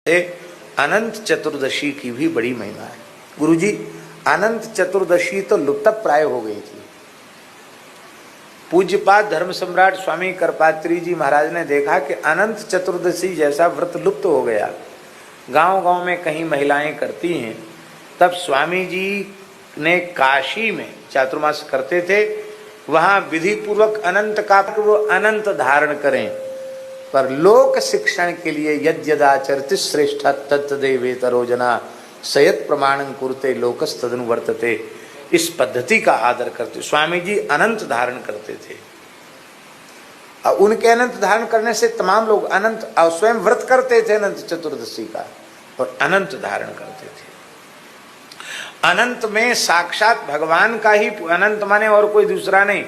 अनंत चतुर्दशी की भी बड़ी महिमा है। गुरुजी, अनंत चतुर्दशी तो लुप्त प्राय हो गई थी। पूज्यपाद धर्म सम्राट स्वामी करपात्री जी महाराज ने देखा कि अनंत चतुर्दशी जैसा व्रत लुप्त हो गया, गांव गांव में कहीं महिलाएं करती हैं। तब स्वामी जी ने काशी में चातुर्मास करते थे, वहां विधि पूर्वक अनंत का वो अनंत धारण करें, पर लोक शिक्षण के लिए यद्यदाचरति श्रेष्ठ तत्तदेवेतरो जना सयत प्रमाणं कुरुते लोकस्तदनुवर्तते, इस पद्धति का आदर करते। स्वामी जी अनंत धारण करते थे और उनके अनंत धारण करने से तमाम लोग अनंत स्वयं व्रत करते थे अनंत चतुर्दशी का और अनंत धारण करते थे। अनंत में साक्षात भगवान का ही, अनंत माने और कोई दूसरा नहीं,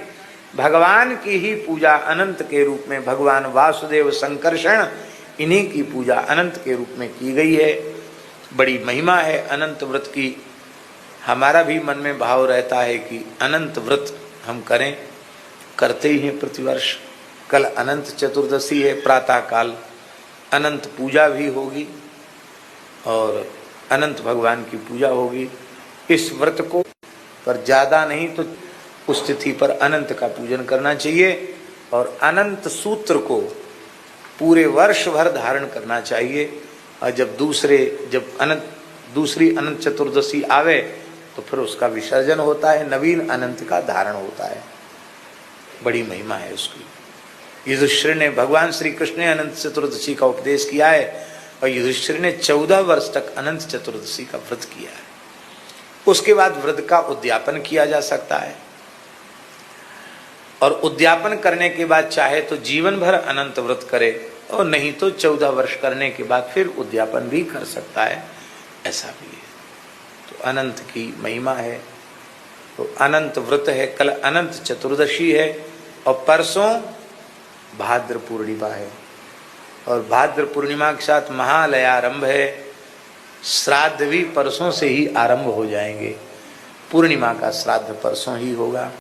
भगवान की ही पूजा अनंत के रूप में, भगवान वासुदेव संकर्षण इन्हीं की पूजा अनंत के रूप में की गई है। बड़ी महिमा है अनंत व्रत की। हमारा भी मन में भाव रहता है कि अनंत व्रत हम करें, करते ही हैं प्रतिवर्ष। कल अनंत चतुर्दशी है, प्रातः काल अनंत पूजा भी होगी और अनंत भगवान की पूजा होगी। इस व्रत को पर ज्यादा नहीं तो उस तिथि पर अनंत का पूजन करना चाहिए और अनंत सूत्र को पूरे वर्ष भर धारण करना चाहिए। और जब दूसरी अनंत चतुर्दशी आवे तो फिर उसका विसर्जन होता है, नवीन अनंत का धारण होता है। बड़ी महिमा है उसकी। युधिष्ठिर ने, भगवान श्री कृष्ण ने अनंत चतुर्दशी का उपदेश किया है और युधिष्ठिर ने 14 वर्ष तक अनंत चतुर्दशी का व्रत किया है। उसके बाद व्रत का उद्यापन किया जा सकता है और उद्यापन करने के बाद चाहे तो जीवन भर अनंत व्रत करे और नहीं तो 14 वर्ष करने के बाद फिर उद्यापन भी कर सकता है, ऐसा भी है। तो अनंत की महिमा है, तो अनंत व्रत है। कल अनंत चतुर्दशी है और परसों भाद्र पूर्णिमा है और भाद्र पूर्णिमा के साथ महालयारंभ है। श्राद्ध भी परसों से ही आरंभ हो जाएंगे। पूर्णिमा का श्राद्ध परसों ही होगा।